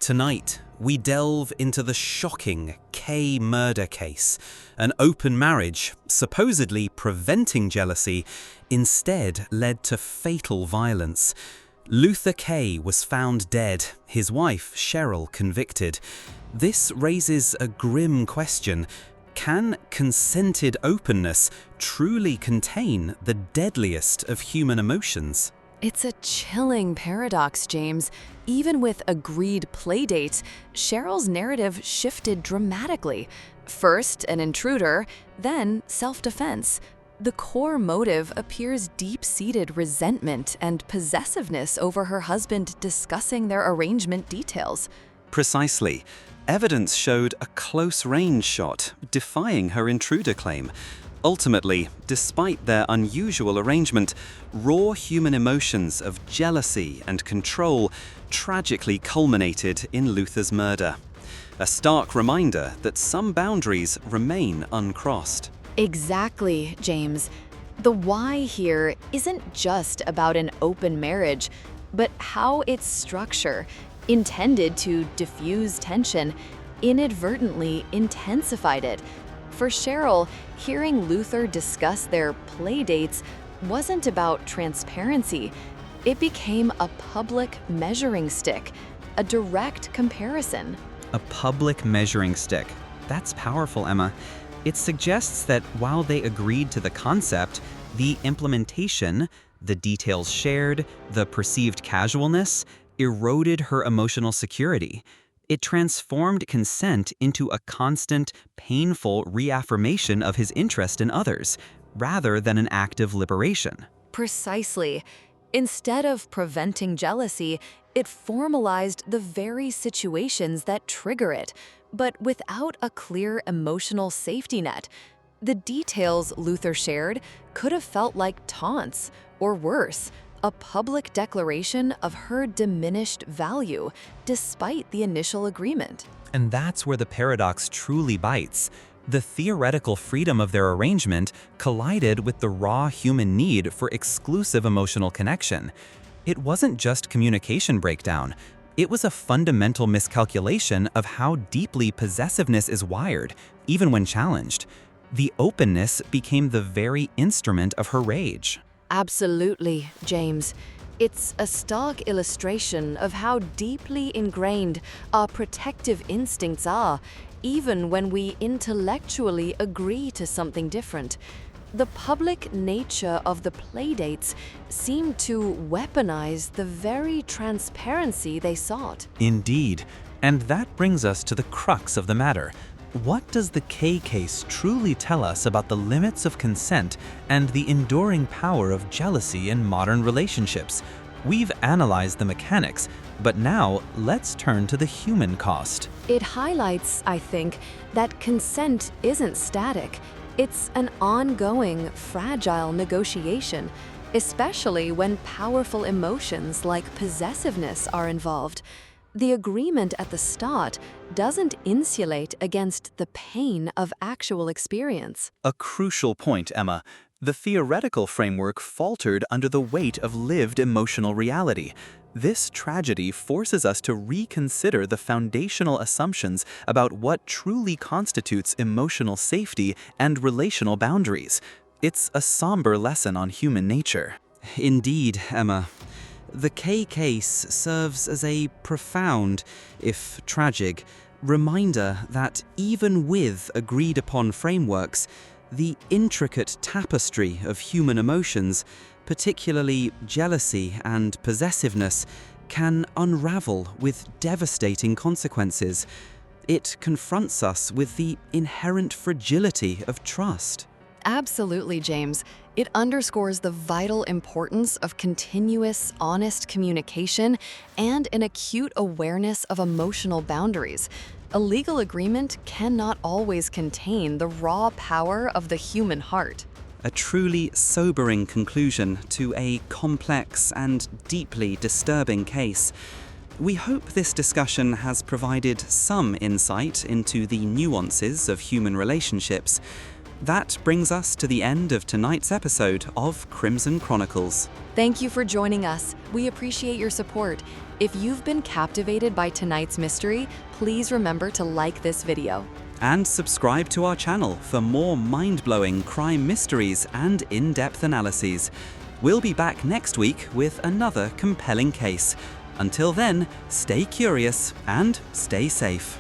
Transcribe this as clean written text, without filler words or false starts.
Tonight, we delve into the shocking Kay murder case. An open marriage, supposedly preventing jealousy, instead led to fatal violence. Luther Kay was found dead, his wife, Cheryl, convicted. This raises a grim question. Can consented openness truly contain the deadliest of human emotions? It's a chilling paradox, James. Even with agreed playdates, Cheryl's narrative shifted dramatically. First, an intruder, then self-defense. The core motive appears deep-seated resentment and possessiveness over her husband discussing their arrangement details. Precisely. Evidence showed a close-range shot, defying her intruder claim. Ultimately, despite their unusual arrangement, raw human emotions of jealousy and control tragically culminated in Luther's murder. A stark reminder that some boundaries remain uncrossed. Exactly, James. The why here isn't just about an open marriage, but how its structure, intended to diffuse tension, inadvertently intensified it. For Cheryl, hearing Luther discuss their playdates wasn't about transparency. It became a public measuring stick, a direct comparison. A public measuring stick. That's powerful, Emma. It suggests that while they agreed to the concept, the implementation, the details shared, the perceived casualness, eroded her emotional security. It transformed consent into a constant, painful reaffirmation of his interest in others, rather than an act of liberation. Precisely. Instead of preventing jealousy, it formalized the very situations that trigger it, but without a clear emotional safety net. The details Luther shared could have felt like taunts, or worse, a public declaration of her diminished value, despite the initial agreement. And that's where the paradox truly bites. The theoretical freedom of their arrangement collided with the raw human need for exclusive emotional connection. It wasn't just communication breakdown. It was a fundamental miscalculation of how deeply possessiveness is wired, even when challenged. The openness became the very instrument of her rage. Absolutely, James. It's a stark illustration of how deeply ingrained our protective instincts are, even when we intellectually agree to something different. The public nature of the playdates seemed to weaponize the very transparency they sought. Indeed. And that brings us to the crux of the matter. What does the Kay case truly tell us about the limits of consent and the enduring power of jealousy in modern relationships? We've analyzed the mechanics, but now let's turn to the human cost. It highlights, I think, that consent isn't static. It's an ongoing, fragile negotiation, especially when powerful emotions like possessiveness are involved. The agreement at the start doesn't insulate against the pain of actual experience. A crucial point, Emma. The theoretical framework faltered under the weight of lived emotional reality. This tragedy forces us to reconsider the foundational assumptions about what truly constitutes emotional safety and relational boundaries. It's a somber lesson on human nature. Indeed, Emma. The Kay case serves as a profound, if tragic, reminder that even with agreed-upon frameworks, the intricate tapestry of human emotions, particularly jealousy and possessiveness, can unravel with devastating consequences. It confronts us with the inherent fragility of trust. Absolutely, James. It underscores the vital importance of continuous, honest communication and an acute awareness of emotional boundaries. A legal agreement cannot always contain the raw power of the human heart. A truly sobering conclusion to a complex and deeply disturbing case. We hope this discussion has provided some insight into the nuances of human relationships. That brings us to the end of tonight's episode of Crimson Chronicles. Thank you for joining us. We appreciate your support. If you've been captivated by tonight's mystery, please remember to like this video. And subscribe to our channel for more mind-blowing crime mysteries and in-depth analyses. We'll be back next week with another compelling case. Until then, stay curious and stay safe.